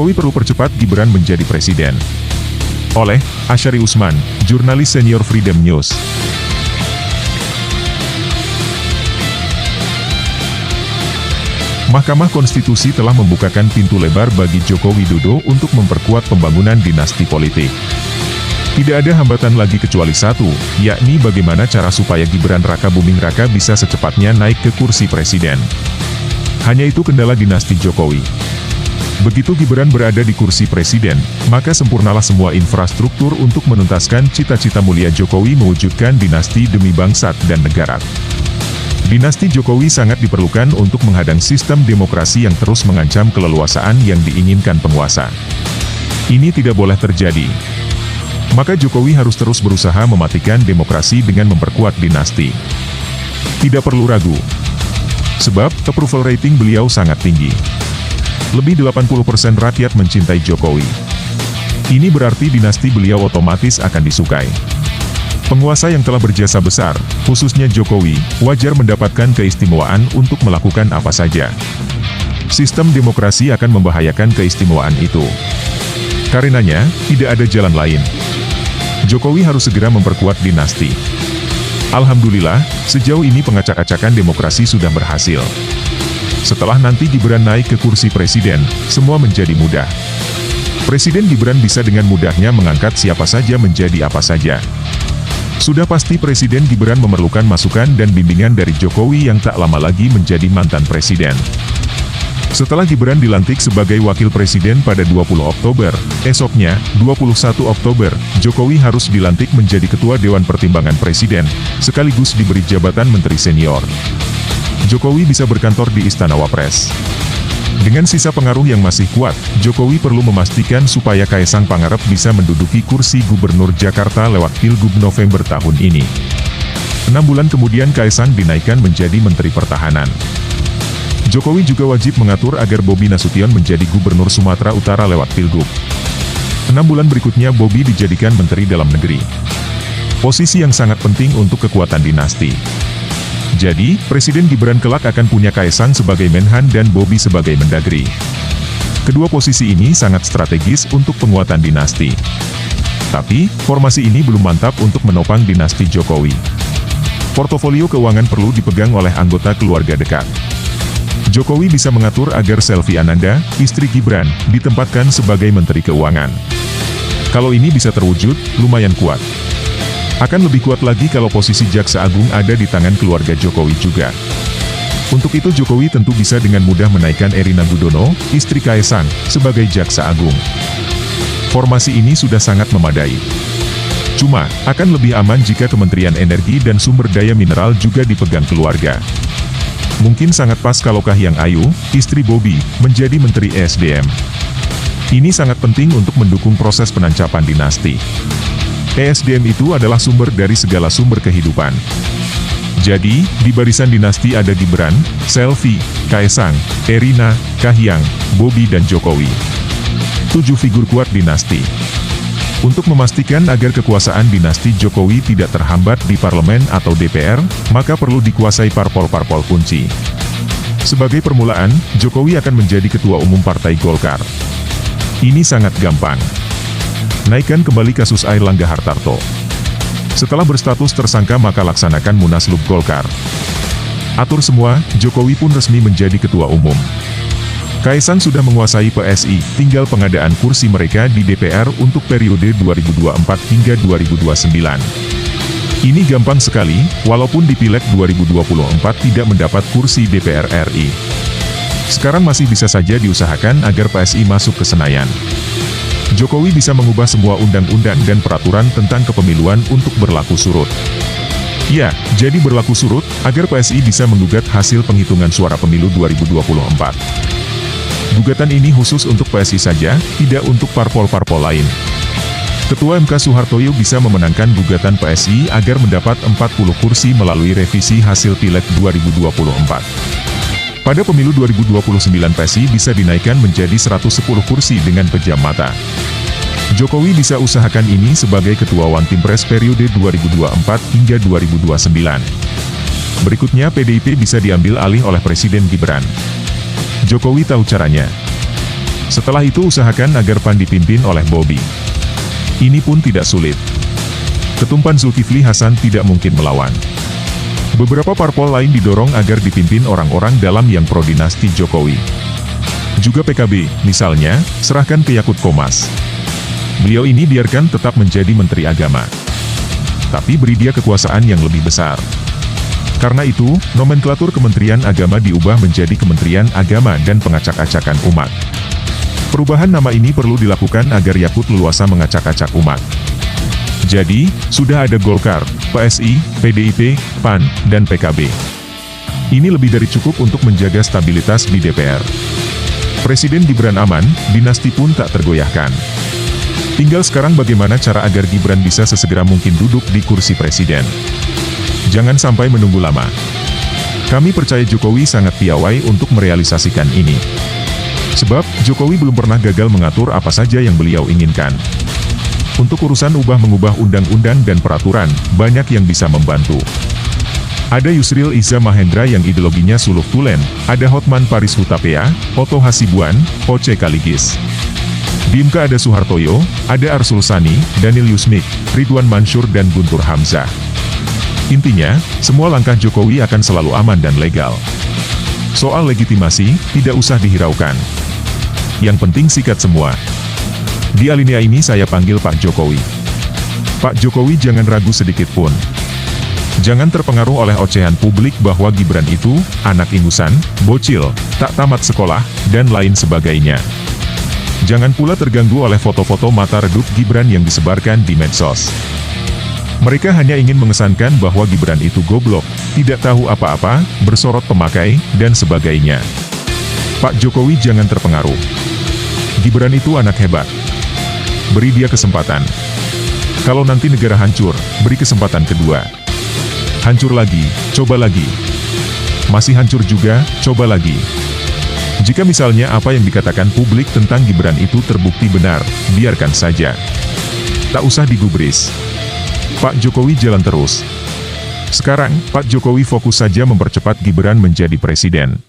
Jokowi perlu percepat Gibran menjadi presiden. Oleh Asyari Usman, jurnalis senior Freedom News. Mahkamah Konstitusi telah membukakan pintu lebar bagi Joko Widodo untuk memperkuat pembangunan dinasti politik. Tidak ada hambatan lagi kecuali satu, yakni bagaimana cara supaya Gibran Raka Buming Raka bisa secepatnya naik ke kursi presiden. Hanya itu kendala dinasti Jokowi. Begitu Gibran berada di kursi presiden, maka sempurnalah semua infrastruktur untuk menuntaskan cita-cita mulia Jokowi mewujudkan dinasti demi bangsa dan negara. Dinasti Jokowi sangat diperlukan untuk menghadang sistem demokrasi yang terus mengancam keleluasaan yang diinginkan penguasa. Ini tidak boleh terjadi. Maka Jokowi harus terus berusaha mematikan demokrasi dengan memperkuat dinasti. Tidak perlu ragu. Sebab, approval rating beliau sangat tinggi. Lebih 80% rakyat mencintai Jokowi. Ini berarti dinasti beliau otomatis akan disukai. Penguasa yang telah berjasa besar, khususnya Jokowi, wajar mendapatkan keistimewaan untuk melakukan apa saja. Sistem demokrasi akan membahayakan keistimewaan itu. Karenanya, tidak ada jalan lain. Jokowi harus segera memperkuat dinasti. Alhamdulillah, sejauh ini pengacak-acakan demokrasi sudah berhasil. Setelah nanti Gibran naik ke kursi presiden, semua menjadi mudah. Presiden Gibran bisa dengan mudahnya mengangkat siapa saja menjadi apa saja. Sudah pasti Presiden Gibran memerlukan masukan dan bimbingan dari Jokowi yang tak lama lagi menjadi mantan presiden. Setelah Gibran dilantik sebagai wakil presiden pada 20 Oktober, esoknya, 21 Oktober, Jokowi harus dilantik menjadi Ketua Dewan Pertimbangan Presiden, sekaligus diberi jabatan Menteri Senior. Jokowi bisa berkantor di Istana Wapres. Dengan sisa pengaruh yang masih kuat, Jokowi perlu memastikan supaya Kaisang Pangarep bisa menduduki kursi Gubernur Jakarta lewat Pilgub November tahun ini. 6 bulan kemudian Kaisang dinaikkan menjadi Menteri Pertahanan. Jokowi juga wajib mengatur agar Bobi Nasution menjadi Gubernur Sumatera Utara lewat Pilgub. 6 bulan berikutnya Bobi dijadikan Menteri Dalam Negeri. Posisi yang sangat penting untuk kekuatan dinasti. Jadi, Presiden Gibran kelak akan punya Kaisang sebagai Menhan dan Bobi sebagai Mendagri. Kedua posisi ini sangat strategis untuk penguatan dinasti. Tapi, formasi ini belum mantap untuk menopang dinasti Jokowi. Portofolio keuangan perlu dipegang oleh anggota keluarga dekat. Jokowi bisa mengatur agar Selvi Ananda, istri Gibran, ditempatkan sebagai Menteri Keuangan. Kalau ini bisa terwujud, lumayan kuat. Akan lebih kuat lagi kalau posisi Jaksa Agung ada di tangan keluarga Jokowi juga. Untuk itu Jokowi tentu bisa dengan mudah menaikkan Erina Gudono, istri Kaisang, sebagai Jaksa Agung. Formasi ini sudah sangat memadai. Cuma, akan lebih aman jika Kementerian Energi dan Sumber Daya Mineral juga dipegang keluarga. Mungkin sangat pas kalau Kahiyang Ayu, istri Bobi, menjadi Menteri ESDM. Ini sangat penting untuk mendukung proses penancapan dinasti. ESDM itu adalah sumber dari segala sumber kehidupan. Jadi, di barisan dinasti ada Gibran, Selvi, Kaisang, Erina, Kahiyang, Bobi dan Jokowi. 7 figur kuat dinasti. Untuk memastikan agar kekuasaan dinasti Jokowi tidak terhambat di parlemen atau DPR, maka perlu dikuasai parpol-parpol kunci. Sebagai permulaan, Jokowi akan menjadi Ketua Umum Partai Golkar. Ini sangat gampang. Naikkan kembali kasus Airlangga Hartarto. Setelah berstatus tersangka maka laksanakan Munaslup Golkar. Atur semua, Jokowi pun resmi menjadi Ketua Umum. Kaisang sudah menguasai PSI, tinggal pengadaan kursi mereka di DPR untuk periode 2024 hingga 2029. Ini gampang sekali, walaupun di Pileg 2024 tidak mendapat kursi DPR RI. Sekarang masih bisa saja diusahakan agar PSI masuk ke Senayan. Jokowi bisa mengubah semua undang-undang dan peraturan tentang kepemiluan untuk berlaku surut. Ya, jadi berlaku surut, agar PSI bisa menggugat hasil penghitungan suara pemilu 2024. Gugatan ini khusus untuk PSI saja, tidak untuk parpol-parpol lain. Ketua MK Soehartoyo bisa memenangkan gugatan PSI agar mendapat 40 kursi melalui revisi hasil Pileg 2024. Pada pemilu 2029 PSI bisa dinaikkan menjadi 110 kursi dengan pejam mata. Jokowi bisa usahakan ini sebagai Ketua One Team Press periode 2024 hingga 2029. Berikutnya PDIP bisa diambil alih oleh Presiden Gibran. Jokowi tahu caranya. Setelah itu usahakan agar PAN dipimpin oleh Bobi. Ini pun tidak sulit. Ketumpan Zulkifli Hasan tidak mungkin melawan. Beberapa parpol lain didorong agar dipimpin orang-orang dalam yang pro dinasti Jokowi. Juga PKB, misalnya, serahkan ke Yakut Komas. Beliau ini biarkan tetap menjadi Menteri Agama. Tapi beri dia kekuasaan yang lebih besar. Karena itu, nomenklatur Kementerian Agama diubah menjadi Kementerian Agama dan Pengacak-acakan Umat. Perubahan nama ini perlu dilakukan agar Yakut leluasa mengacak-acak umat. Jadi, sudah ada Golkar, PSI, PDIP, PAN, dan PKB. Ini lebih dari cukup untuk menjaga stabilitas di DPR. Presiden Gibran aman, dinasti pun tak tergoyahkan. Tinggal sekarang bagaimana cara agar Gibran bisa sesegera mungkin duduk di kursi presiden. Jangan sampai menunggu lama. Kami percaya Jokowi sangat piawai untuk merealisasikan ini. Sebab, Jokowi belum pernah gagal mengatur apa saja yang beliau inginkan. Untuk urusan ubah-mengubah undang-undang dan peraturan, banyak yang bisa membantu. Ada Yusril Iza Mahendra yang ideologinya suluh tulen, ada Hotman Paris Hutapea, Otto Hasibuan, Oce Kaligis. Di IMKA ada Soehartoyo, ada Arsul Sani, Daniel Yusmik, Ridwan Mansur dan Guntur Hamzah. Intinya, semua langkah Jokowi akan selalu aman dan legal. Soal legitimasi, tidak usah dihiraukan. Yang penting sikat semua. Di alinea ini saya panggil Pak Jokowi. Pak Jokowi jangan ragu sedikit pun. Jangan terpengaruh oleh ocehan publik bahwa Gibran itu, anak ingusan, bocil, tak tamat sekolah, dan lain sebagainya. Jangan pula terganggu oleh foto-foto mata redup Gibran yang disebarkan di medsos. Mereka hanya ingin mengesankan bahwa Gibran itu goblok, tidak tahu apa-apa, bersorot pemakai, dan sebagainya. Pak Jokowi jangan terpengaruh. Gibran itu anak hebat. Beri dia kesempatan. Kalau nanti negara hancur, beri kesempatan kedua. Hancur lagi, coba lagi. Masih hancur juga, coba lagi. Jika misalnya apa yang dikatakan publik tentang Gibran itu terbukti benar, biarkan saja. Tak usah digubris. Pak Jokowi jalan terus. Sekarang, Pak Jokowi fokus saja mempercepat Gibran menjadi presiden.